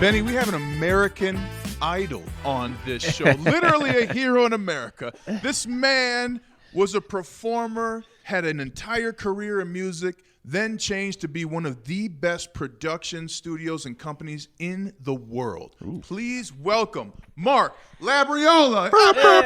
Benny, we have an American Idol on this show. Literally a hero in America. This man was a performer, had an entire career in music, then changed to be one of the best production studios and companies in the world. Ooh. Please welcome Mark Labiola.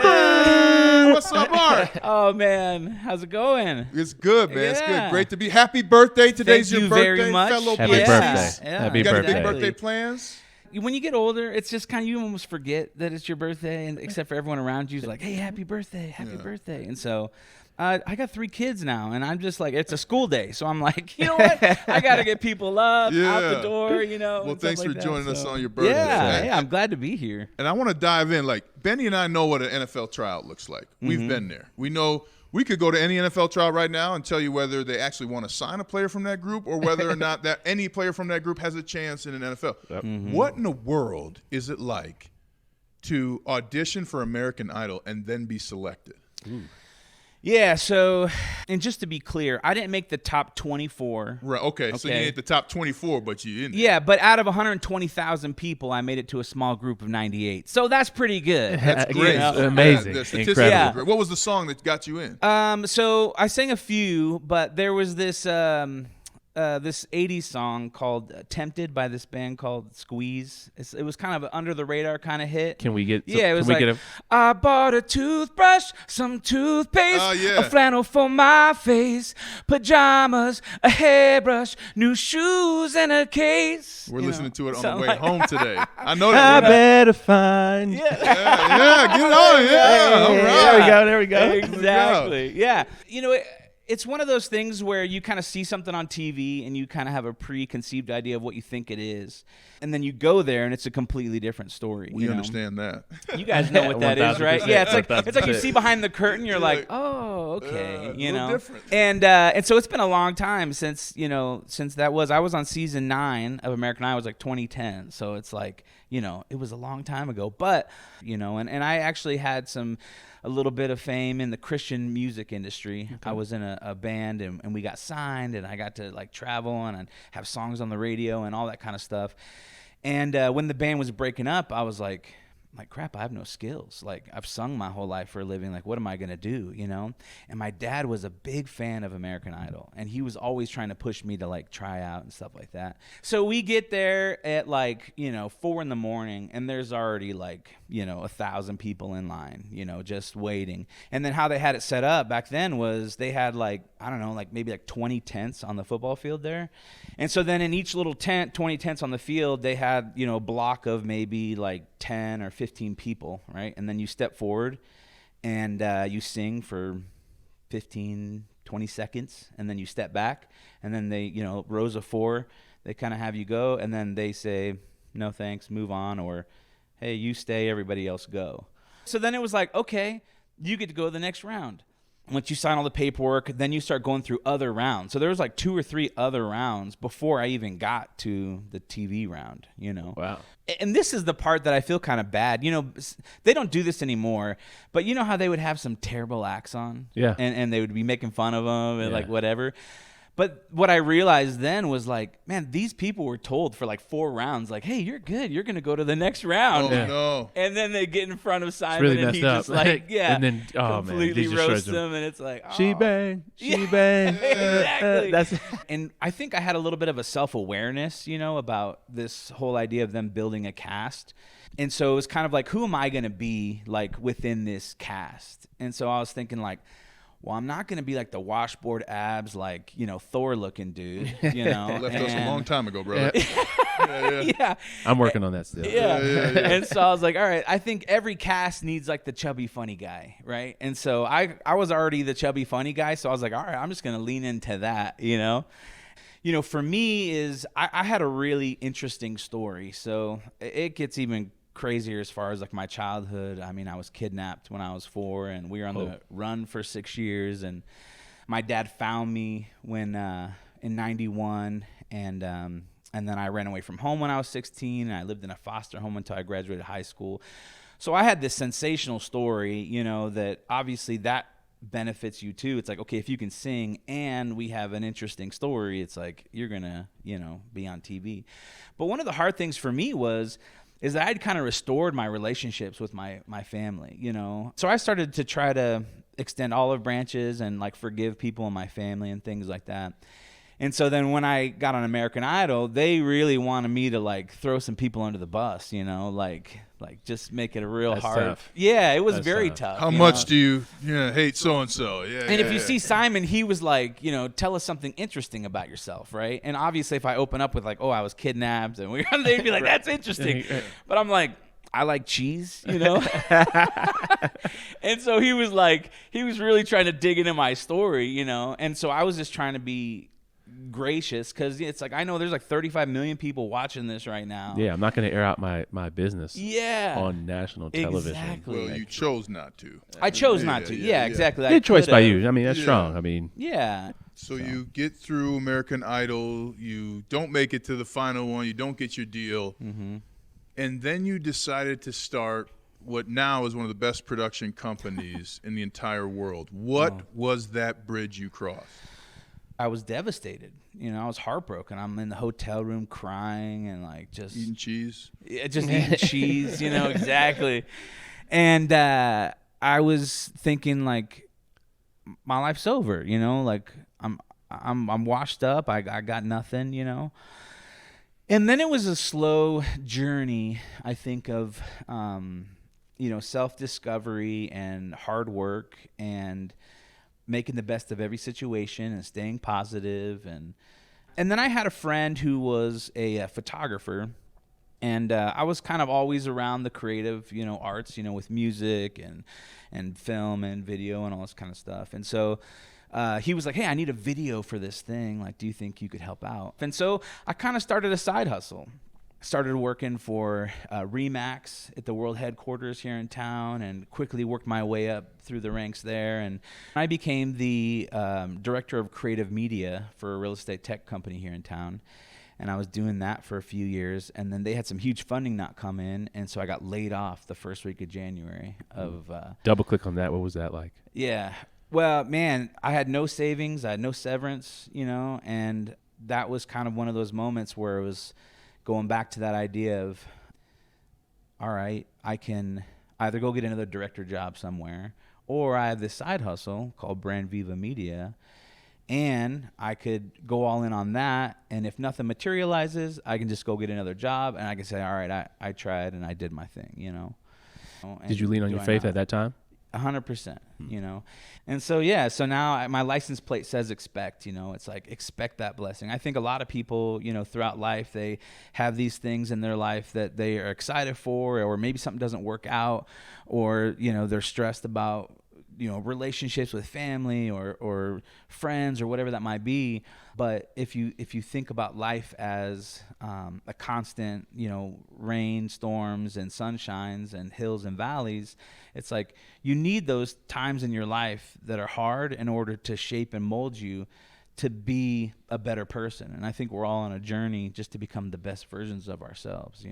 Hey. What's up, Mark? Oh, man. How's it going? It's good, man. Yeah. It's good. Great to be. Happy birthday. Today's Thank your you birthday, very much. fellow Happy Blaze. birthday. Yeah. Happy You got birthday. any big birthday plans? When you get older, it's just kind of, you almost forget that it's your birthday, and except for everyone around you is like, hey, happy birthday, happy birthday. And so I got 3 kids now, and I'm just like, it's a school day. So I'm like, you know what? I got to get people up, out the door, you know. Well, thanks for joining us on your birthday. birthday. Yeah, I'm glad to be here. And I want to dive in. Like, Benny and I know what an NFL tryout looks like. We've been there. We know we could go to any NFL tryout right now and tell you whether they actually want to sign a player from that group or whether or not that any player from that group has a chance in an NFL. Yep. What in the world is it like to audition for American Idol and then be selected? Ooh. Yeah, so, and just to be clear, I didn't make the top 24. Right, okay. So you ain't the top 24, but you in there. Yeah, but out of 120,000 people, I made it to a small group of 98. So that's pretty good. That's great. You know? Amazing. Incredible. Yeah. What was the song that got you in? So I sang a few, but there was this this 80s song called Tempted by this band called Squeeze. It was kind of an under the radar kind of hit. Can we get it was like, I bought a toothbrush, some toothpaste, a flannel for my face, pajamas, a hairbrush, new shoes, and a case. We're listening to it on the way home today. I know that. I better find. Yeah, get it on. Yeah, all right. There we go. Exactly. Yeah. You know, it's one of those things where you kind of see something on TV and you kind of have a preconceived idea of what you think it is. And then you go there and it's a completely different story. We understand that. You guys know what that is, right? Yeah, it's like you see behind the curtain, you're like, oh, okay, you know. Different. And so it's been a long time since that was. I was on season 9 of American Idol. It was like 2010. So it's like, it was a long time ago. But, and I actually had a little bit of fame in the Christian music industry. Okay. I was in a band and we got signed and I got to like travel and have songs on the radio and all that kind of stuff. And when the band was breaking up, I was like, crap, I have no skills. Like, I've sung my whole life for a living. Like, what am I going to do, And my dad was a big fan of American Idol, and he was always trying to push me to, like, try out and stuff like that. So we get there at, 4 in the morning, and there's already, 1,000 people in line, just waiting. And then how they had it set up back then was they had, maybe 20 tents on the football field there. And so then in each little tent, 20 tents on the field, they had, a block of maybe, 10 or 15 people, right? And then you step forward and you sing for 15, 20 seconds, and then you step back, and then they, rows of 4, they kind of have you go, and then they say, no thanks, move on, or hey, you stay, everybody else go. So then it was like, okay, you get to go to the next round. Once you sign all the paperwork, then you start going through other rounds. So there was 2 or 3 other rounds before I even got to the TV round, Wow. And this is the part that I feel kind of bad. They don't do this anymore, but you know how they would have some terrible acts on? Yeah. And they would be making fun of them and whatever. But what I realized then was man, these people were told for 4 rounds, hey, you're good. You're going to go to the next round. Oh, no. And then they get in front of Simon really and he up. just and then, completely roast them. And it's like, oh. She bang. Exactly. And I think I had a little bit of a self-awareness, about this whole idea of them building a cast. And so it was kind of who am I going to be within this cast? And so I was thinking well, I'm not going to be the washboard abs, Thor-looking dude, Left us a long time ago, brother. Yeah. I'm working on that still. Yeah. And so I was like, all right, I think every cast needs the chubby funny guy, right? And so I was already the chubby funny guy, so I was like, all right, I'm just going to lean into that, for me I had a really interesting story. So it gets even crazier as far as my childhood. I mean, I was kidnapped when I was 4 and we were on the run for 6 years, and my dad found me when in 91 and then I ran away from home when I was 16 and I lived in a foster home until I graduated high school. So I had this sensational story, that obviously that benefits you too. It's like, okay, if you can sing and we have an interesting story, it's like you're gonna, be on TV. But one of the hard things for me is that I'd kind of restored my relationships with my family, So I started to try to extend olive branches and like forgive people in my family and things like that. And so then when I got on American Idol, they really wanted me to like throw some people under the bus, like just make it a real That's hard. tough. Yeah, it was That's very tough. tough. How you much know? do you hate so and so? Yeah. And if you see Simon, he was like, tell us something interesting about yourself, right? And obviously, if I open up with like, oh, I was kidnapped, and they'd be like, that's interesting. But I'm like, I like cheese, And so he was really trying to dig into my story, And so I was just trying to be gracious because it's like I know there's like 35 million people watching this right now. Yeah, I'm not going to air out my business. Yeah. On national television. Exactly. Well, you chose not to. I chose not to. Yeah, exactly. Good choice by could've. you. I mean, that's Yeah. strong. I mean, Yeah. So you get through American Idol, you don't make it to the final one, you don't get your deal, and then you decided to start what now is one of the best production companies in the entire world. What was that bridge you crossed? I was devastated. I was heartbroken. I'm in the hotel room crying and like just Eating cheese? just eating cheese, exactly. And I was thinking like my life's over, like I'm washed up. I got nothing, And then it was a slow journey, I think, of self-discovery and hard work and making the best of every situation and staying positive. And then I had a friend who was a photographer, and I was kind of always around the creative, arts, with music and film and video and all this kind of stuff. And so he was like, hey, I need a video for this thing. Like, do you think you could help out? And so I kind of started a side hustle. Started working for Remax at the world headquarters here in town and quickly worked my way up through the ranks there. And I became the director of creative media for a real estate tech company here in town. And I was doing that for a few years. And then they had some huge funding not come in. And so I got laid off the first week of January of double click on that. What was that like? Yeah. Well, man, I had no savings. I had no severance, and that was kind of one of those moments where it was going back to that idea of, all right, I can either go get another director job somewhere, or I have this side hustle called Brand Viva Media, and I could go all in on that. And if nothing materializes, I can just go get another job, and I can say, all right, I tried and I did my thing, Did you lean on your faith at that time? 100%, And so, so now my license plate says expect, it's like expect that blessing. I think a lot of people, throughout life, they have these things in their life that they are excited for, or maybe something doesn't work out, or, they're stressed about, relationships with family or friends or whatever that might be. But if you think about life as a constant, rain, storms, and sunshines, and hills and valleys, it's like you need those times in your life that are hard in order to shape and mold you to be a better person. And I think we're all on a journey just to become the best versions of ourselves,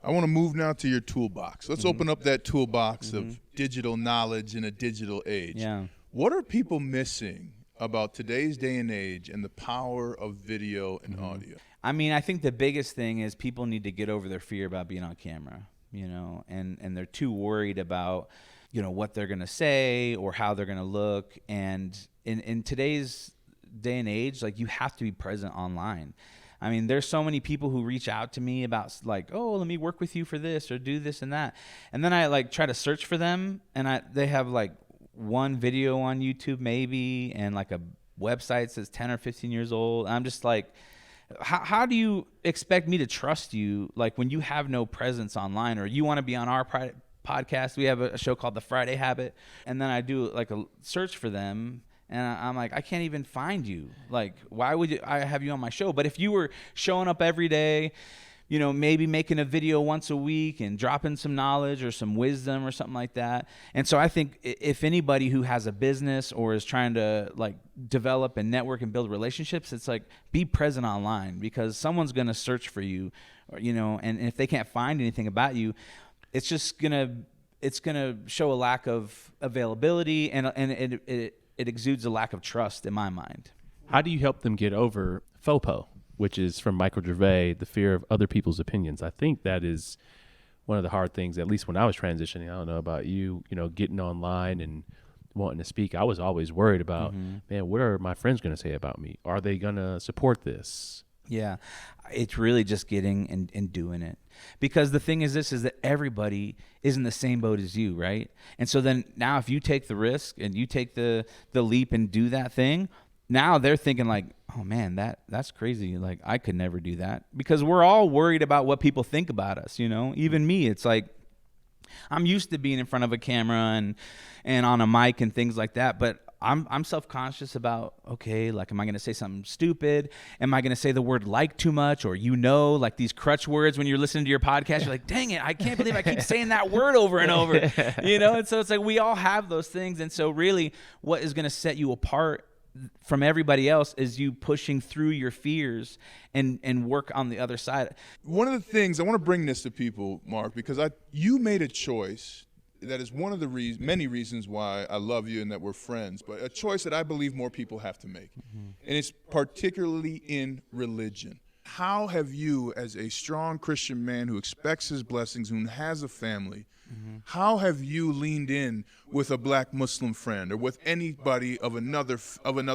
I want to move now to your toolbox. Let's open up that toolbox of digital knowledge in a digital age. Yeah. What are people missing about today's day and age and the power of video and audio? I mean, I think the biggest thing is people need to get over their fear about being on camera, and they're too worried about, what they're going to say or how they're going to look. And in today's day and age, like, you have to be present online. I mean, there's so many people who reach out to me about like, oh, let me work with you for this or do this and that. And then I like try to search for them, and they have like one video on YouTube maybe, and like a website that's 10 or 15 years old. I'm just like, how do you expect me to trust you, like, when you have no presence online? Or you want to be on our podcast? We have a show called The Friday Habit, and then I do like a search for them, and I'm like, I can't even find you. Like, why would I have you on my show? But if you were showing up every day, maybe making a video once a week and dropping some knowledge or some wisdom or something like that. And so I think if anybody who has a business or is trying to like develop and network and build relationships, it's like, be present online, because someone's going to search for you, or, and if they can't find anything about you, it's it's going to show a lack of availability, and it exudes a lack of trust in my mind. How do you help them get over FOPO, which is from Michael Gervais, the fear of other people's opinions? I think that is one of the hard things, at least when I was transitioning. I don't know about you, getting online and wanting to speak. I was always worried about, man, what are my friends going to say about me? Are they going to support this? Yeah, it's really just getting and doing it. Because the thing is that everybody is in the same boat as you, right? And so then now if you take the risk and you take the leap and do that thing, now they're thinking like, oh man, that's crazy. Like I could never do that, because we're all worried about what people think about us, even me. It's like, I'm used to being in front of a camera and on a mic and things like that, but I'm self-conscious about, okay, like, am I going to say something stupid? Am I going to say the word like too much? Or, like these crutch words when you're listening to your podcast, you're like, dang it, I can't believe I keep saying that word over and over, And so it's like, we all have those things. And so really what is going to set you apart from everybody else is you pushing through your fears and work on the other side. One of the things, I want to bring this to people, Mark, because you made a choice that is one of the many reasons why I love you and that we're friends, but a choice that I believe more people have to make. And it's particularly in religion. How have you, as a strong Christian man who expects his blessings, who has a family, how have you leaned in with a black Muslim friend or with anybody of another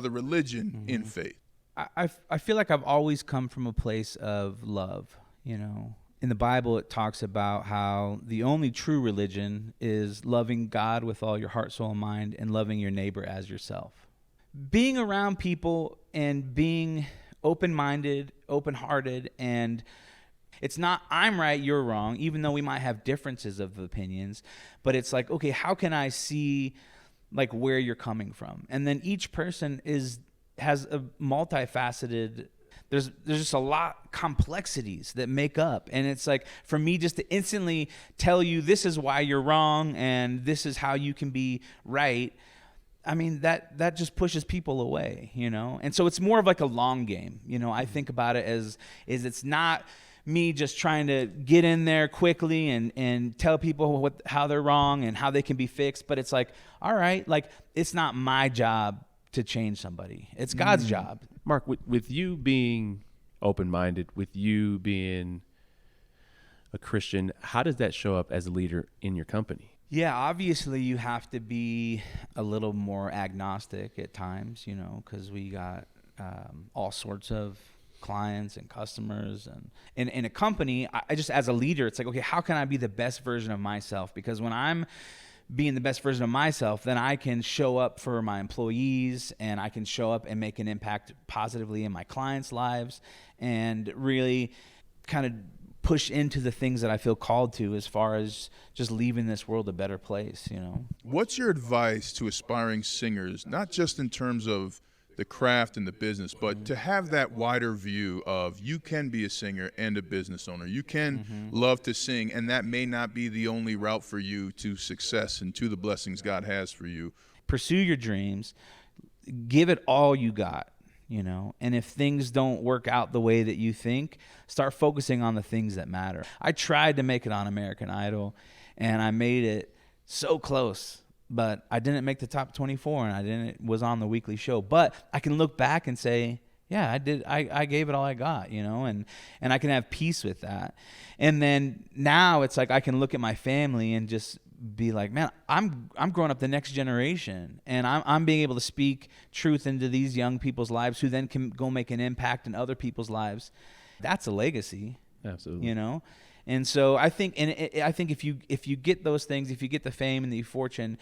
religion in faith? I feel like I've always come from a place of love, In the Bible, it talks about how the only true religion is loving God with all your heart, soul, and mind, and loving your neighbor as yourself. Being around people and being open-minded, open-hearted, and it's not I'm right, you're wrong, even though we might have differences of opinions, but it's like, okay, how can I see like where you're coming from? And then each person has a multifaceted. There's just a lot complexities that make up. And it's like, for me just to instantly tell you this is why you're wrong and this is how you can be right, I mean, that just pushes people away, And so it's more of like a long game. I think about it as it's not me just trying to get in there quickly and tell people how they're wrong and how they can be fixed. But it's like, all right, like it's not my job to change somebody. It's God's job. Mark, with you being open-minded, with you being a Christian, how does that show up as a leader in your company? Yeah, obviously you have to be a little more agnostic at times, because we got all sorts of clients and customers. And in a company, I just, as a leader, it's like, okay, how can I be the best version of myself? Because when I'm being the best version of myself, then I can show up for my employees and I can show up and make an impact positively in my clients' lives and really kind of push into the things that I feel called to as far as just leaving this world a better place, What's your advice to aspiring singers, not just in terms of the craft and the business, but to have that wider view of you can be a singer and a business owner. You can love to sing, and that may not be the only route for you to success and to the blessings God has for you. Pursue your dreams. Give it all you got, and if things don't work out the way that you think, start focusing on the things that matter. I tried to make it on American Idol, and I made it so close. But I didn't make the top 24 and was on the weekly show. But I can look back and say, yeah, I did. I gave it all I got, and I can have peace with that. And then now it's like I can look at my family and just be like, man, I'm growing up the next generation, and I'm being able to speak truth into these young people's lives who then can go make an impact in other people's lives. That's a legacy. Absolutely. And so I think, if you get those things, if you get the fame and the fortune,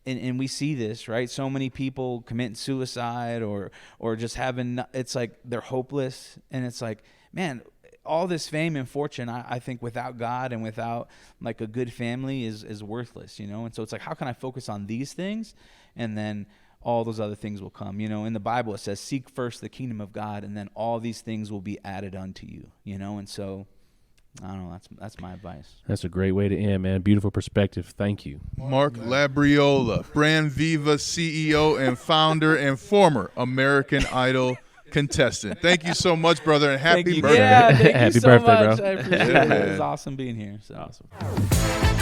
and we see this, right? So many people committing suicide or just it's like they're hopeless, and it's like, man, all this fame and fortune, I think without God and without like a good family is worthless, And so it's like, how can I focus on these things, and then all those other things will come. In the Bible it says, seek first the kingdom of God, and then all these things will be added unto you, And so I don't know. That's my advice. That's a great way to end, man. Beautiful perspective. Thank you. Mark Labiola, Brand Viva CEO and founder and former American Idol contestant. Thank you so much, brother, and happy birthday. Yeah, thank Happy you so birthday, much. bro. I appreciate it. It was awesome being here. So. Awesome.